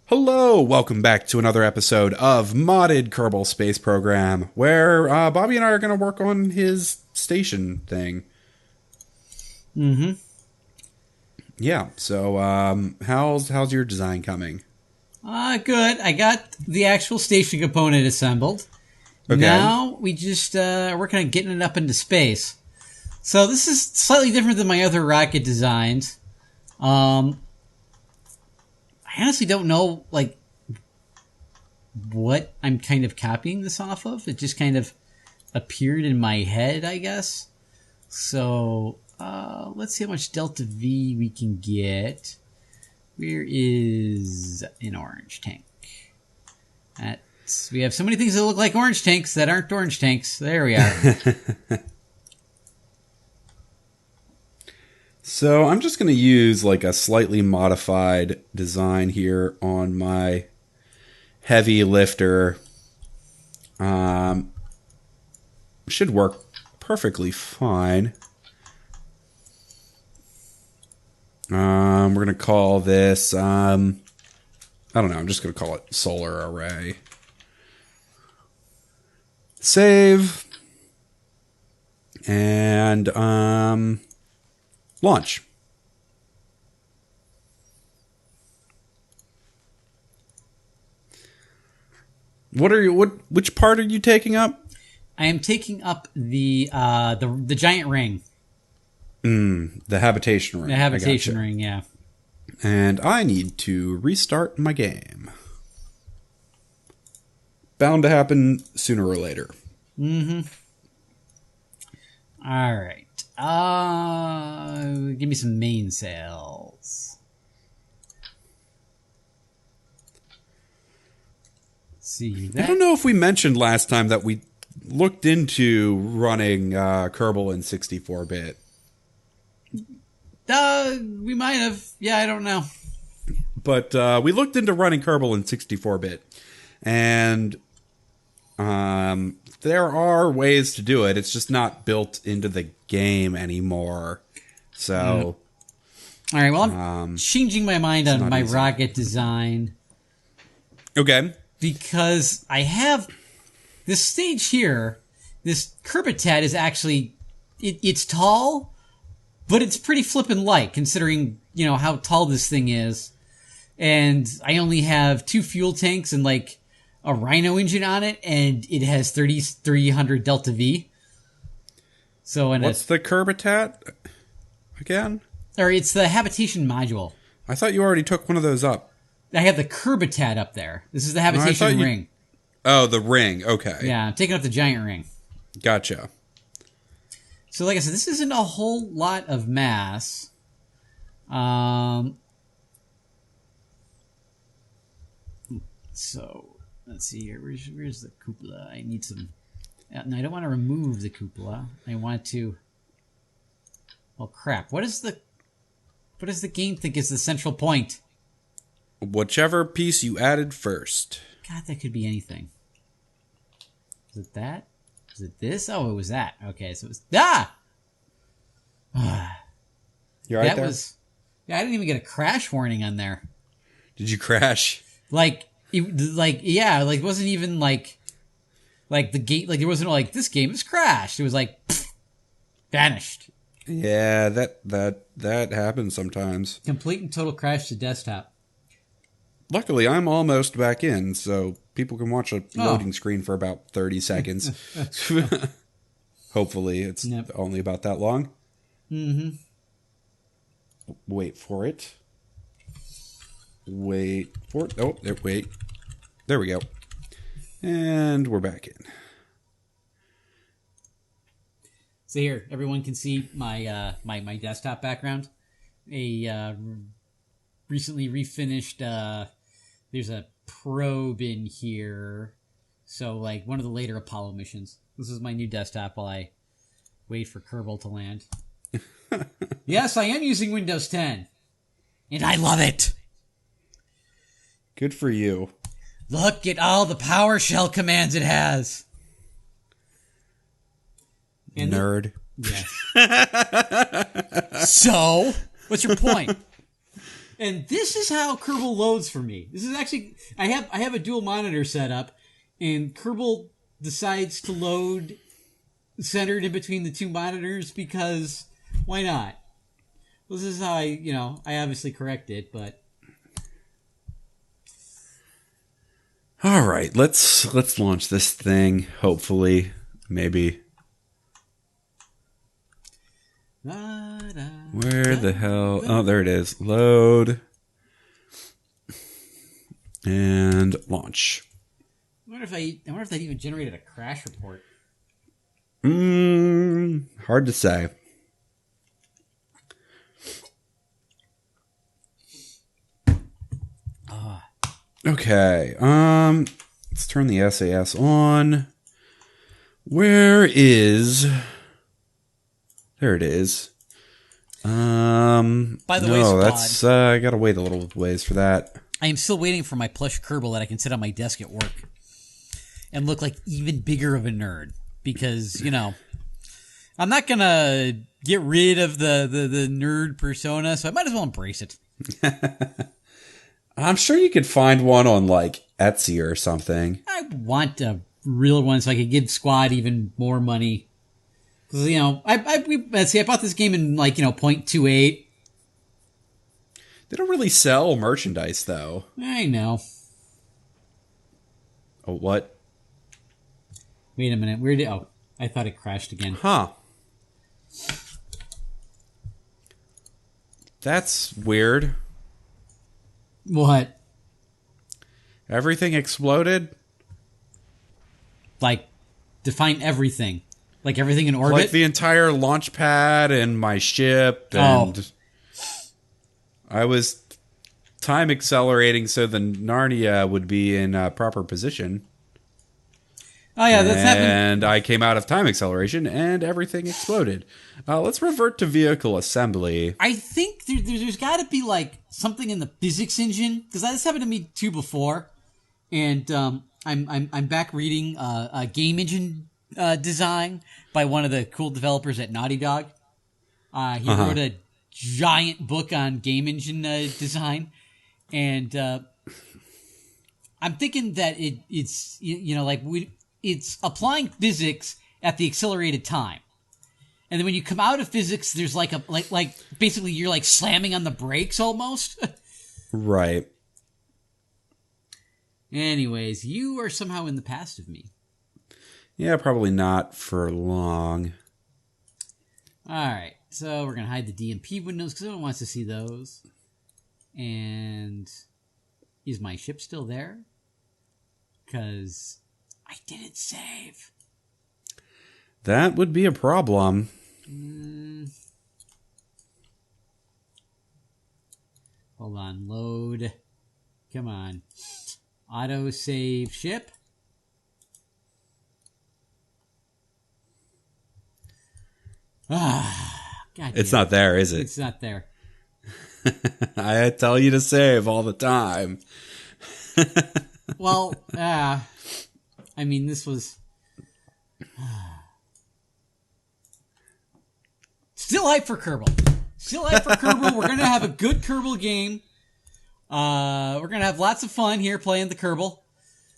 Hello, welcome back to another episode of Modded Kerbal Space Program, where Bobby and I are going to work on his station thing. Mm-hmm. Yeah, so how's your design coming? Good. I got the actual station component assembled. Okay. Now we just working on getting it up into space. So this is slightly different than my other rocket designs. I honestly don't know, what I'm kind of copying this off of. It just kind of appeared in my head, I guess. So, let's see how much delta V we can get. Where is an orange tank? We have so many things that look like orange tanks that aren't orange tanks. There we are. So I'm just going to use like a slightly modified design here on my heavy lifter. Should work perfectly fine. We're going to call this, I don't know, I'm just going to call it solar array. Save. And, launch. Which part are you taking up? I am taking up the giant ring. The habitation ring. The habitation ring, yeah. And I need to restart my game. Bound to happen sooner or later. Mm-hmm. All right. Give me some main cells. Let's see. I don't know if we mentioned last time that we looked into running Kerbal in 64-bit. We might have. Yeah, I don't know. But we looked into running Kerbal in 64-bit. And there are ways to do it. It's just not built into the game anymore. So, all right. Well, I'm changing my mind on my rocket design. Okay. Because I have this stage here. This Kerbitat is actually it's tall, but it's pretty flippin' light considering how tall this thing is. And I only have 2 fuel tanks and a Rhino engine on it, and it has 3,300 delta V. So, what's the Kerbitat again? Or it's the habitation module. I thought you already took one of those up. I have the Kerbitat up there. This is the habitation ring. Oh, the ring. Okay. Yeah, I'm taking up the giant ring. Gotcha. So, like I said, this isn't a whole lot of mass. So, let's see here. Where's the cupola? I need some... No, I don't want to remove the cupola. I want to... Well, crap. What does the game think is the central point? Whichever piece you added first. God, that could be anything. Was it that? Was it this? Oh, it was that. Okay, so it was... You're right there? Yeah, I didn't even get a crash warning on there. Did you crash? It wasn't even like the game, there wasn't this game has crashed. It was vanished. Yeah, that happens sometimes. Complete and total crash to desktop. Luckily, I'm almost back in, so people can watch a loading screen for about 30 seconds. Hopefully, it's only about that long. Mm-hmm. Wait for it. Oh, wait. There we go. And we're back in. So here, everyone can see my my desktop background. A recently refinished. There's a probe in here. So one of the later Apollo missions. This is my new desktop while I wait for Kerbal to land. Yes, I am using Windows 10. And I love it. Good for you. Look at all the PowerShell commands it has. And nerd. Yes. So, what's your point? And this is how Kerbal loads for me. This is actually I have a dual monitor set up, and Kerbal decides to load centered in between the two monitors because why not? This is how I obviously correct it, but all right, let's launch this thing. Hopefully, maybe. Where the hell? Oh, there it is. Load and launch. I wonder if that even generated a crash report. Hard to say. Okay. Let's turn the SAS on. Where is? There it is. By the way, Squad, that's I gotta wait a little ways for that. I am still waiting for my plush Kerbal that I can sit on my desk at work and look like even bigger of a nerd because I'm not gonna get rid of the nerd persona, so I might as well embrace it. I'm sure you could find one on like Etsy or something. I want a real one so I could give Squad even more money. Because I bought this game in 0.28. They don't really sell merchandise though. I know. Oh, what? Wait a minute. Where did? Oh, I thought it crashed again. Huh. That's weird. What? Everything exploded? Like, define everything. Like everything in orbit? Like the entire launch pad and my ship. And I was time accelerating so the Narnia would be in proper position. Oh, yeah, that's happened. And I came out of time acceleration and everything exploded. Let's revert to vehicle assembly. I think there's got to be like something in the physics engine because this happened to me too before, and I'm back reading a game engine design by one of the cool developers at Naughty Dog. He wrote a giant book on game engine design, and I'm thinking that it's it's applying physics at the accelerated time. And then when you come out of physics, there's like basically you're like slamming on the brakes almost. Right. Anyways, you are somehow in the past of me. Yeah, probably not for long. All right. So we're going to hide the DMP windows because no one wants to see those. And is my ship still there? Because I didn't save. That would be a problem. Hold on. Load. Come on. Auto save ship. God it's not there, is it? It's not there. I tell you to save all the time. Well, I mean, this was still hype for Kerbal. Still hype for Kerbal. We're gonna have a good Kerbal game. We're gonna have lots of fun here playing the Kerbal.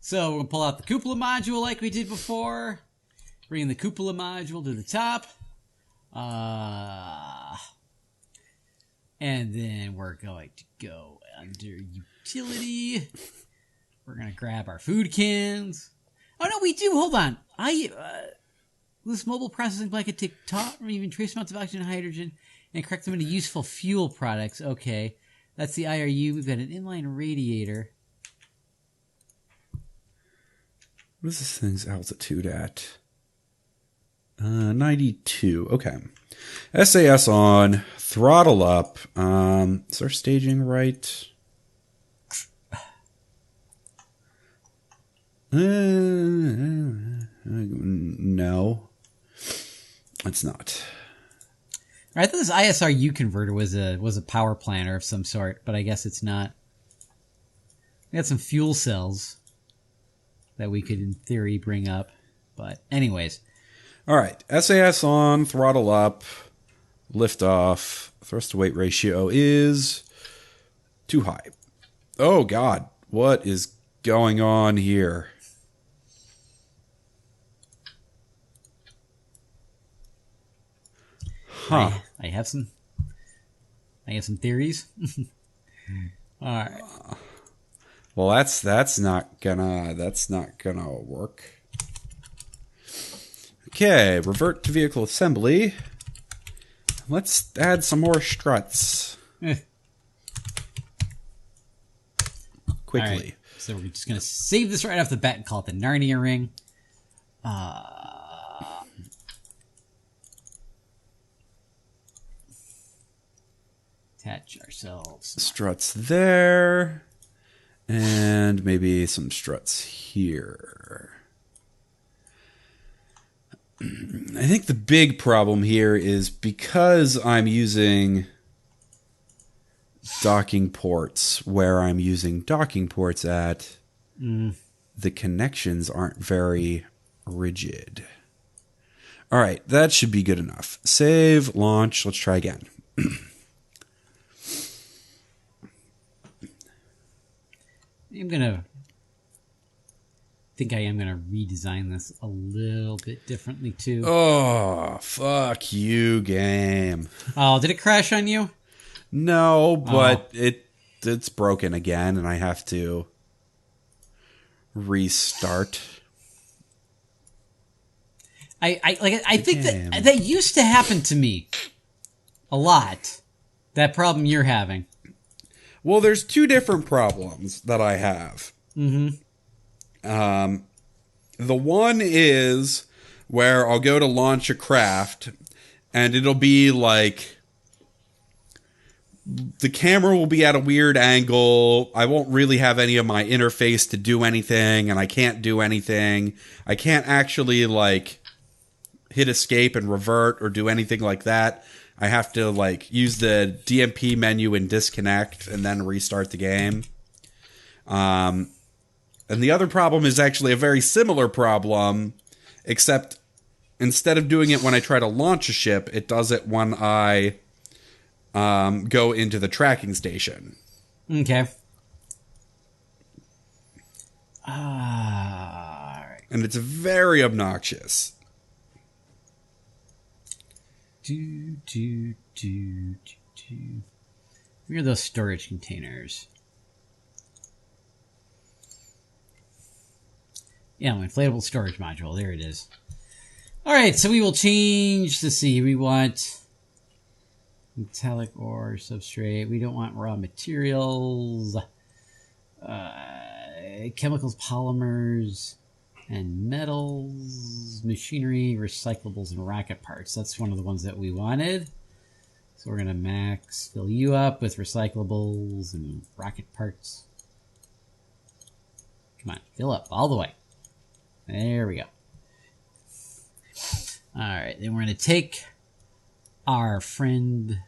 So we're gonna pull out the cupola module like we did before. Bring the cupola module to the top. And then we're going to go under utility. We're going to grab our food cans. Oh, no, we do. Hold on. This mobile processing plant could take or even trace amounts of oxygen and hydrogen and crack them into useful fuel products. Okay. That's the IRU. We've got an inline radiator. What is this thing's altitude at? 92. Okay. SAS on. Throttle up. Is our staging right? No. It's not. I thought this ISRU converter was a power planner of some sort, but I guess it's not. We got some fuel cells that we could, in theory, bring up. But anyways. All right. SAS on, throttle up, lift off. Thrust to weight ratio is Too high. Oh, God. What is going on here? Huh. I have some theories. All right. Well, that's not gonna work. Okay, revert to vehicle assembly. Let's add some more struts. Quickly. Right. So we're just gonna save this right off the bat and call it the Narnia ring. Attach ourselves. Struts there. And maybe some struts here. I think the big problem here is because I'm using docking ports where I'm using docking ports at, the connections aren't very rigid. All right, that should be good enough. Save, launch, let's try again. I am gonna redesign this a little bit differently too. Oh, fuck you, game. Oh, did it crash on you? No, but it's broken again, and I have to restart. I think that used to happen to me a lot. That problem you're having. Well, there's two different problems that I have. Mm-hmm. The one is where I'll go to launch a craft, and it'll be like the camera will be at a weird angle. I won't really have any of my interface to do anything, and I can't do anything. I can't actually like hit escape and revert or do anything like that. I have to like use the DMP menu and disconnect and then restart the game. And the other problem is actually a very similar problem, except instead of doing it when I try to launch a ship, it does it when I go into the tracking station. Okay. All right. And it's very obnoxious. Where are those storage containers? Yeah, my inflatable storage module. There it is. All right, so we will change. Let's see. We want metallic ore substrate. We don't want raw materials. Chemicals, polymers, and metals, machinery, recyclables, and rocket parts. That's one of the ones that we wanted. So we're going to max fill you up with recyclables and rocket parts. Come on, fill up all the way. There we go. All right, then we're going to take our friend,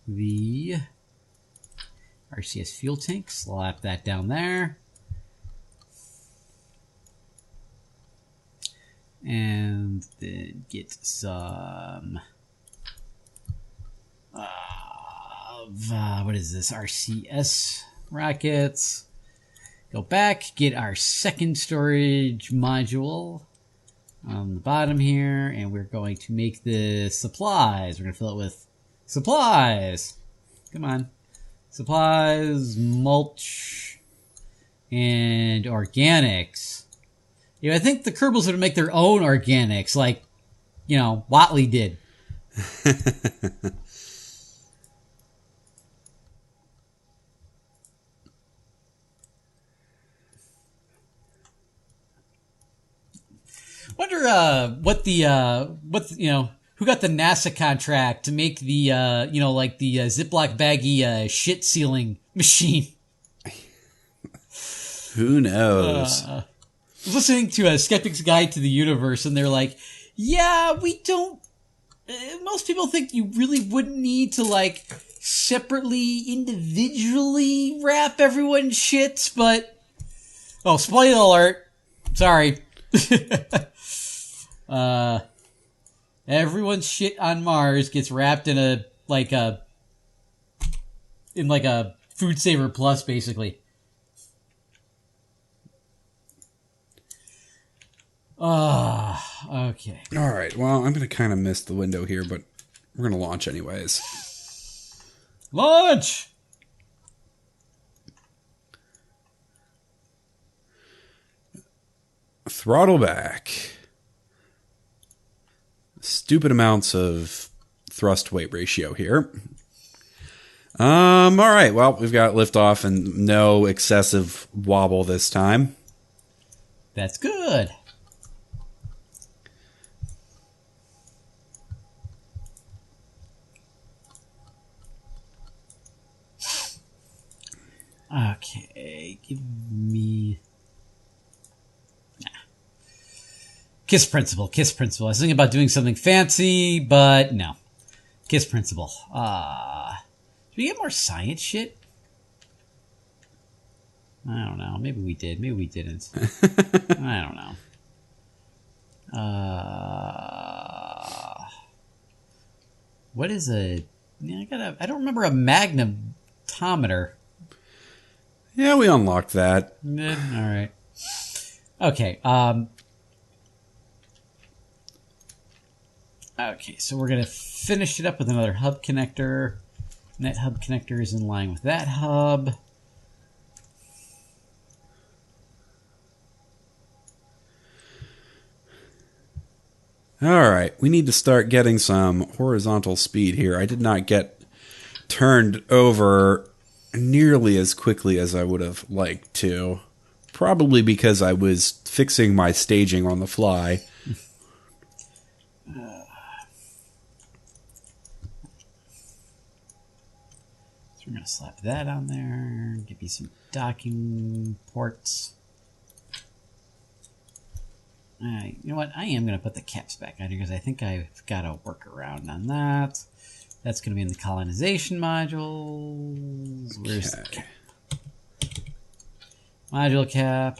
the RCS fuel tank, slap that down there. And then get some what is this? RCS rockets. Go back, get our second storage module on the bottom here, and we're going to make the supplies. We're going to fill it with supplies. Come on. Supplies, mulch, and organics. You know, I think the Kerbals would make their own organics, like, you know, Watley did. Wonder who got the NASA contract to make the the Ziploc baggy shit sealing machine. Who knows? I was listening to a Skeptic's Guide to the Universe, and they're like, yeah, we don't... most people think you really wouldn't need to, like, separately, individually wrap everyone's shit, but... Oh, spoiler alert. Sorry. Everyone's shit on Mars gets wrapped in a Food Saver Plus, basically. Okay. All right. Well, I'm going to kind of miss the window here, but we're going to launch anyways. Launch! Throttle back. Stupid amounts of thrust weight ratio here. All right. Well, we've got liftoff and no excessive wobble this time. That's good. Okay, give me... Kiss Principle, Kiss Principle. I was thinking about doing something fancy, but no. Kiss Principle. Did we get more science shit? I don't know. Maybe we did. Maybe we didn't. I don't know. What is a... I don't remember a magnetometer. Yeah, we unlocked that. All right. Okay. Okay, so we're going to finish it up with another hub connector. And that hub connector is in line with that hub. All right, we need to start getting some horizontal speed here. I did not get turned over nearly as quickly as I would have liked to. Probably because I was fixing my staging on the fly. So we're going to slap that on there. Give you some docking ports. You know what? I am going to put the caps back on here because I think I've got a workaround on that. That's going to be in the Kolonisation modules. Where's the cap? Module cap.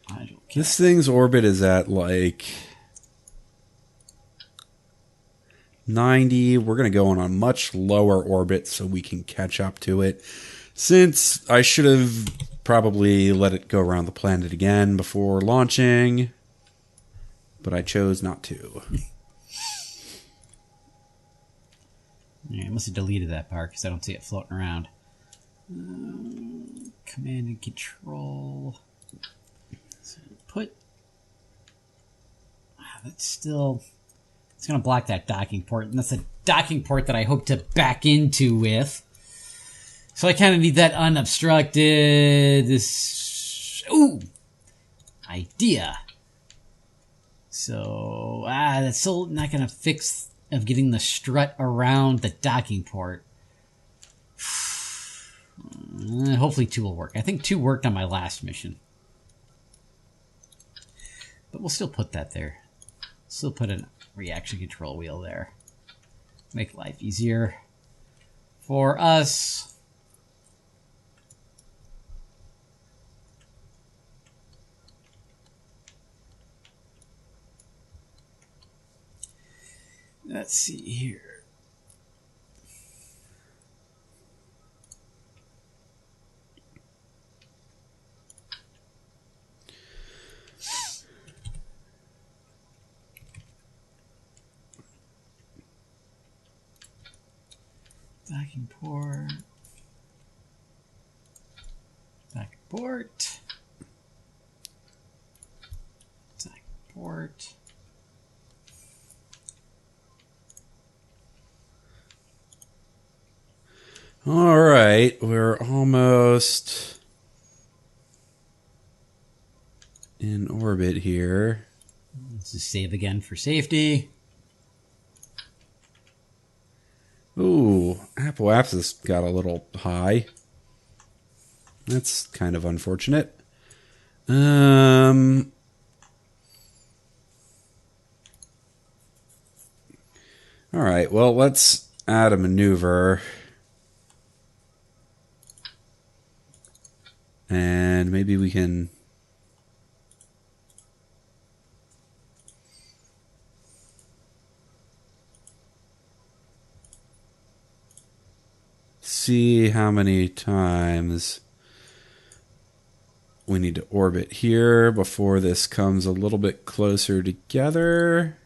Module cap. This thing's orbit is at like 90. We're going to go on a much lower orbit so we can catch up to it. Since I should have probably let it go around the planet again before launching, but I chose not to. Yeah, I must have deleted that part because I don't see it floating around. Command and control. So put... That's still... It's going to block that docking port, and that's a docking port that I hope to back into with. So I kind of need that unobstructed. This... Ooh! Idea. So, that's still not going to fix of getting the strut around the docking port. Hopefully 2 will work. I think 2 worked on my last mission. But we'll still put that there. Still put a reaction control wheel there. Make life easier for us. Let's see here. Docking port. Docking port. Docking port. All right, we're almost in orbit here. Let's just save again for safety. Ooh, Apple Apps has got a little high. That's kind of unfortunate. All right, well, let's add a maneuver. And maybe we can... see how many times we need to orbit here before this comes a little bit closer together.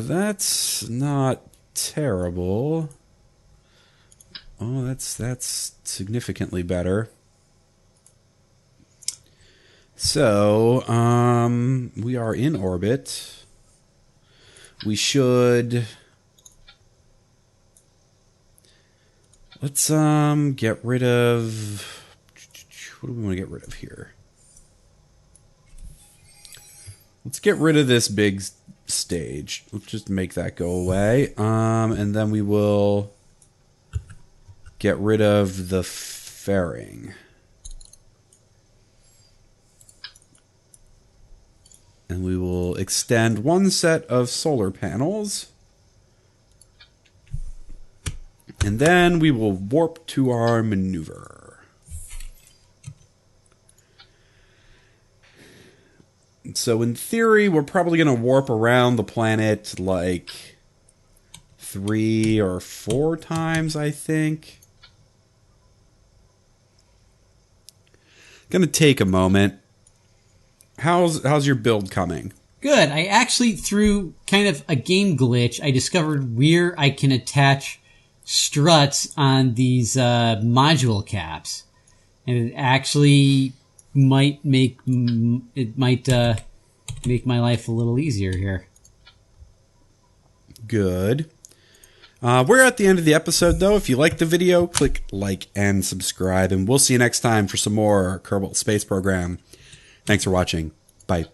That's not terrible. Oh, that's significantly better. So, we are in orbit. We should... Let's, get rid of... What do we want to get rid of here? Let's get rid of this big stage. Let's just make that go away. And then we will get rid of the fairing. And we will extend one set of solar panels. And then we will warp to our maneuver. So in theory, we're probably going to warp around the planet like 3 or 4 times, I think. Going to take a moment. How's your build coming? Good. I actually, through kind of a game glitch, I discovered where I can attach struts on these module caps, and it actually might make my life a little easier here. Good. We're at the end of the episode, though. If you liked the video, click like and subscribe, and we'll see you next time for some more Kerbal Space Program. Thanks for watching. Bye.